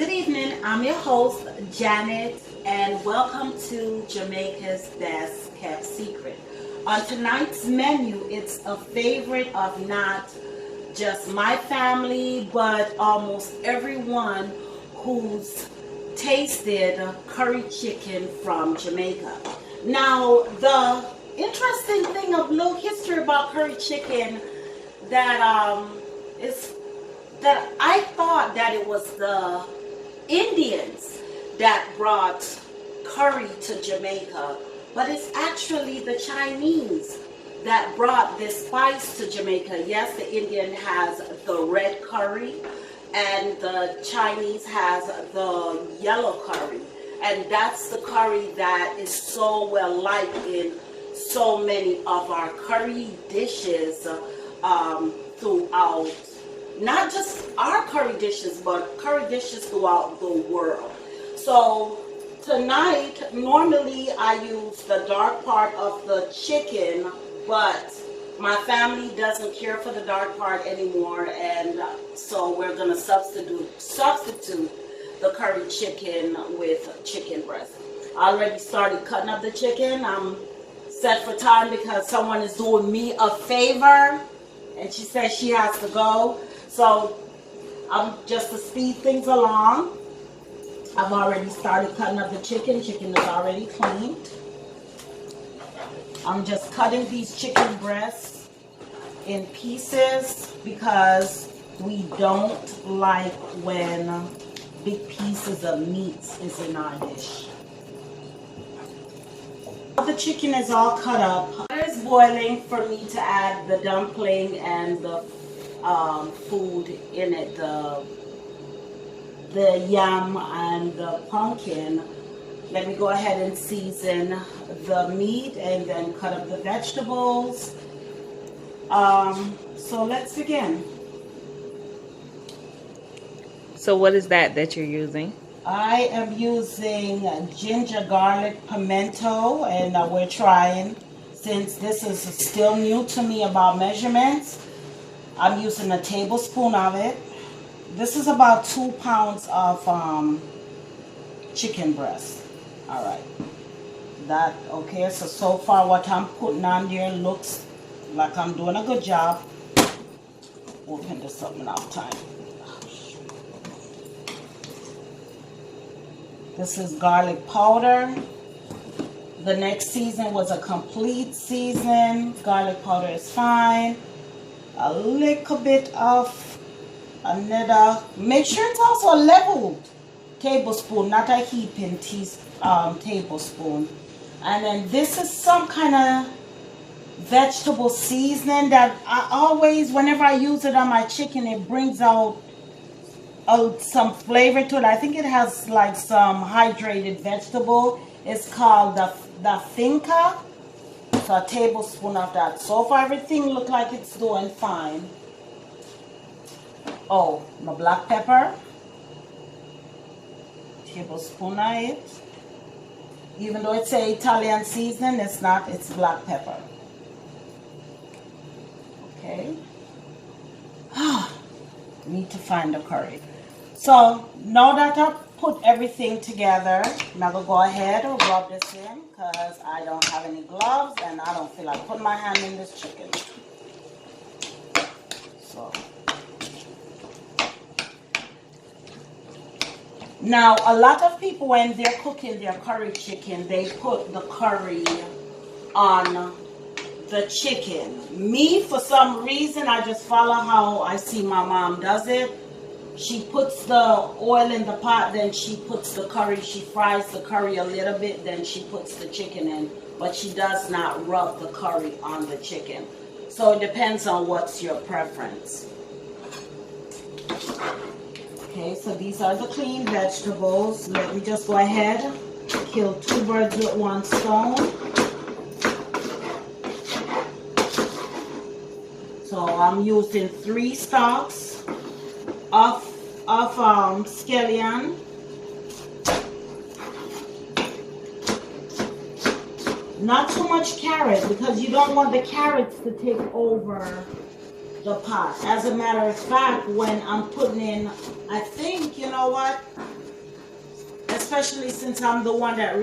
Good evening, I'm your host, Janet, and welcome to Jamaica's Best Kept Secret. On tonight's menu, it's a favorite of not just my family, but almost everyone who's tasted curry chicken from Jamaica. Now, the interesting thing of little history about curry chicken that is that I thought that it was the Indians that brought curry to Jamaica, but it's actually the Chinese that brought this spice to Jamaica. Yes, the Indian has the red curry and the Chinese has the yellow curry, and that's the curry that is so well liked in so many of our curry dishes throughout, not just our curry dishes, but curry dishes throughout the world. So tonight, normally I use the dark part of the chicken, but my family doesn't care for the dark part anymore, and so we're gonna substitute the curry chicken with chicken breast. I already started cutting up the chicken. I'm set for time because someone is doing me a favor, and she says she has to go. So I'm just to speed things along. I've already started cutting up the chicken. Chicken is already cleaned. I'm just cutting these chicken breasts in pieces because we don't like when big pieces of meat is in our dish. The chicken is all cut up. Water is boiling for me to add the dumpling and the food in it, the yam and the pumpkin. Let me go ahead and season the meat and then cut up the vegetables. So let's begin. So what is that you're using? I am using ginger, garlic, pimento, and we're trying, since this is still new to me about measurements, I'm using a tablespoon of it. This is about 2 pounds of chicken breast. All right. Okay, so far what I'm putting on there looks like I'm doing a good job. Open this up enough time. This is garlic powder. The next season was a complete season. Garlic powder is fine. A little bit of another. Make sure it's also a leveled tablespoon, not a heaping tablespoon. And then this is some kind of vegetable seasoning that I always, whenever I use it on my chicken, it brings out some flavor to it. I think it has like some hydrated vegetable. It's called the finca. So a tablespoon of that. So far everything look like it's doing fine. Oh, my black pepper. Tablespoon of it. Even though it's an Italian seasoning, it's not. It's black pepper. Okay. Need to find the curry. So now that I've put everything together, I'm going to go ahead and rub this in because I don't have any gloves and I don't feel like putting my hand in this chicken. So now a lot of people, when they're cooking their curry chicken, they put the curry on the chicken. Me, for some reason, I just follow how I see my mom does it. She puts the oil in the pot, then she puts the curry, she fries the curry a little bit, then she puts the chicken in, but she does not rub the curry on the chicken. So it depends on what's your preference. Okay, so these are the clean vegetables. Let me just go ahead, kill 2 birds with 1 stone. So I'm using 3 stalks of scallion. Not too much carrot because you don't want the carrots to take over the pot. As a matter of fact, when I'm putting in, I think, you know what, especially since I'm the one that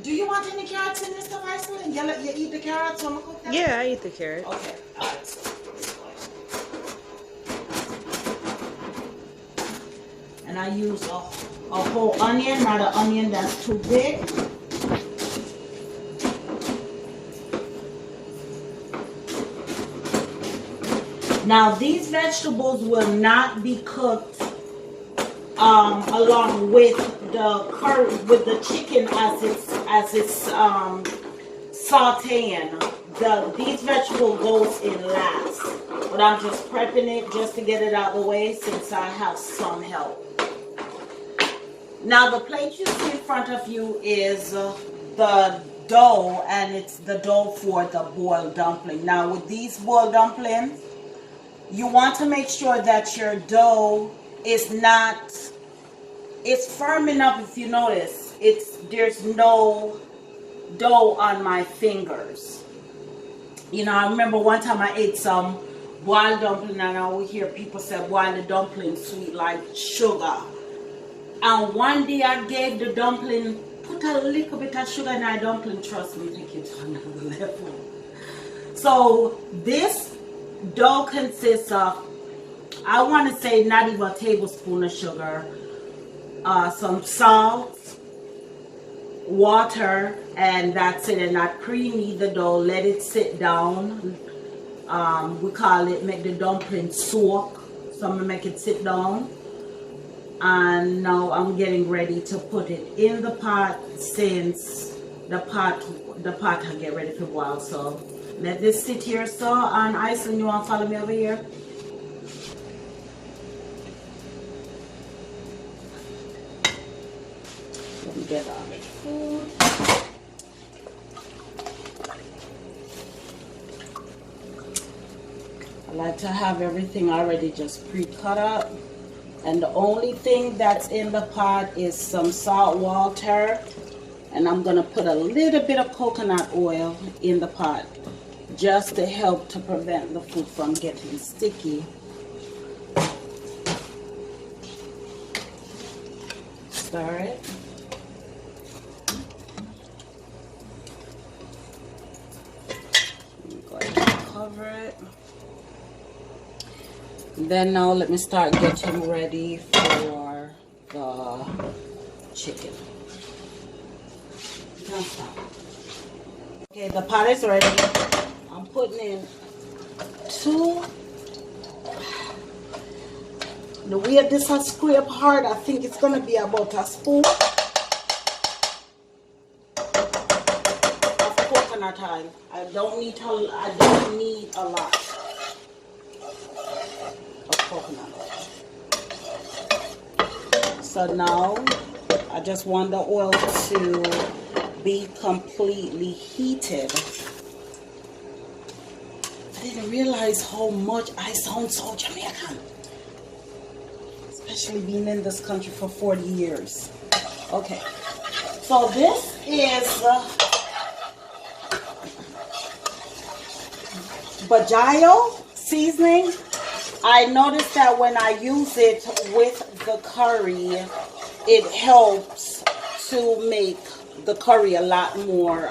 do you want any carrots in this stuff, Iceland? You eat the carrots, so I'm gonna cook them? Yeah, I eat the carrot. Okay, alright. And I use a whole onion, not an onion that's too big. Now these vegetables will not be cooked along with the curry, with the chicken as it's sauteing. These vegetables goes in last, but I'm just prepping it just to get it out of the way since I have some help. Now the plate you see in front of you is the dough, and it's the dough for the boiled dumpling. Now with these boiled dumplings, you want to make sure that your dough is not, it's firm enough. If you notice, there's no dough on my fingers. You know, I remember one time I ate some boiled dumpling, and I would hear people say boiled dumpling sweet like sugar. And one day I gave the dumpling, put a little bit of sugar in our dumpling, trust me, take it to another level. So this dough consists of, I want to say not even a tablespoon of sugar, some salt, water, and that's it. And I pre-knead the dough, let it sit down. We call it make the dumpling soak. So I'm gonna make it sit down. And now I'm getting ready to put it in the pot, since the pot I get ready to boil. So let this sit here. So on Iceland, you want to follow me over here? Let me get all the food. I like to have everything already just pre-cut up. And the only thing that's in the pot is some salt water. And I'm going to put a little bit of coconut oil in the pot, just to help to prevent the food from getting sticky. Stir it. Go ahead and cover it. Then now let me start getting ready for the chicken. Okay, the pot is ready. I'm putting in the way this has scraped hard, I think it's gonna be about a spoon of coconut oil. I don't need a lot of coconut oil. So now I just want the oil to be completely heated. I didn't realize how much I sound so Jamaican, especially being in this country for 40 years. Okay, so this is Bajayo seasoning. I noticed that when I use it with the curry, it helps to make the curry a lot more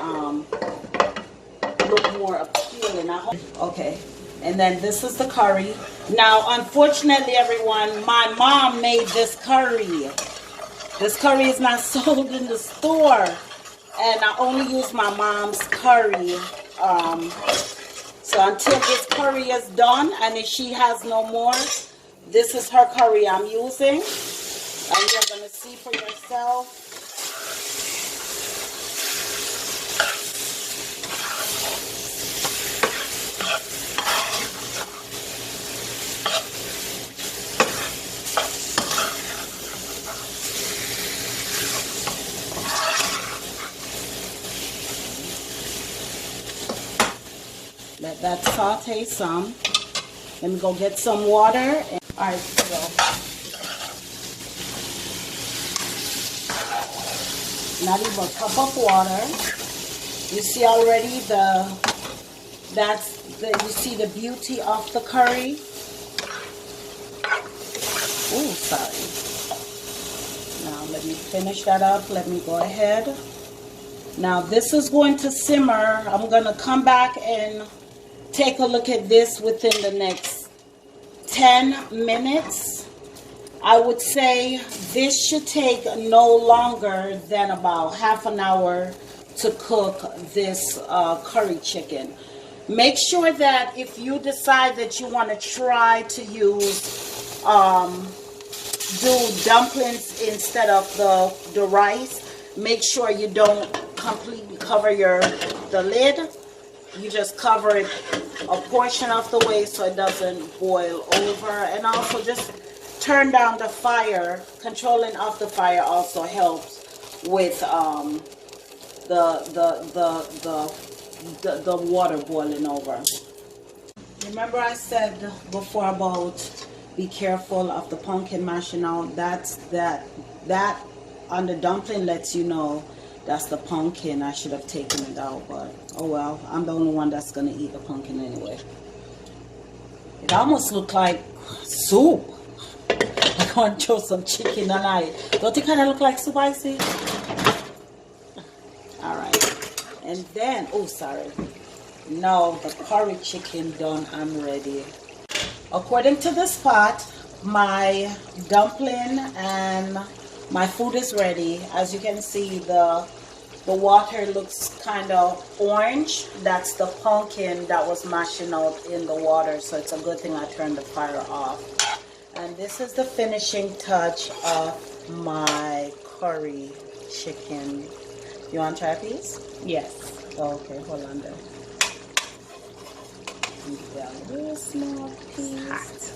look more appealing. Okay, and then this is the curry. Now unfortunately everyone, my mom made this curry. This curry is not sold in the store, and I only use my mom's curry. So until this curry is done, and if she has no more, this is her curry I'm using, and you're gonna see for yourself. Let that saute some. Let me go get some water. Alright, so not even a cup of water. You see already you see the beauty of the curry. Oh, sorry. Now let me finish that up. Let me go ahead. Now this is going to simmer. I'm going to come back and take a look at this within the next 10 minutes. I would say this should take no longer than about half an hour to cook this curry chicken. Make sure that if you decide that you want to try to use do dumplings instead of the rice, make sure you don't completely cover the lid. You just cover it a portion of the way so it doesn't boil over, and also just turn down the fire. Controlling of the fire also helps with the water boiling over. Remember I said before about be careful of the pumpkin mashing out. That on the dumpling lets you know that's the pumpkin. I should have taken it out, but oh well, I'm the only one that's gonna eat the pumpkin anyway. It almost looked like soup. I'm gonna throw some chicken on it. Don't it kind of look like soup, I see? Alright. And then, oh sorry. No, the curry chicken done, I'm ready. According to this pot, my dumpling and my food is ready. As you can see, the water looks kind of orange. That's the pumpkin that was mashing out in the water, so it's a good thing I turned the fire off. And this is the finishing touch of my curry chicken. You want to try a piece? Yes. Oh, okay, hold on there. Yeah, a little small piece. Hot.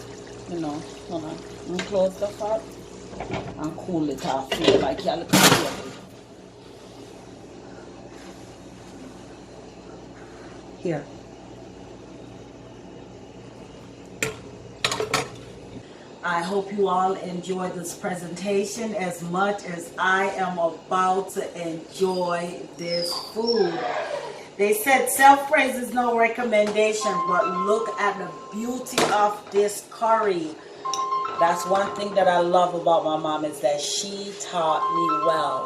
You know, hold on. I'm gonna close the pot and cool it off. Feel like y'all look at it. Here. I hope you all enjoyed this presentation as much as I am about to enjoy this food. They said self-praise is no recommendation, but look at the beauty of this curry. That's one thing that I love about my mom, is that she taught me well.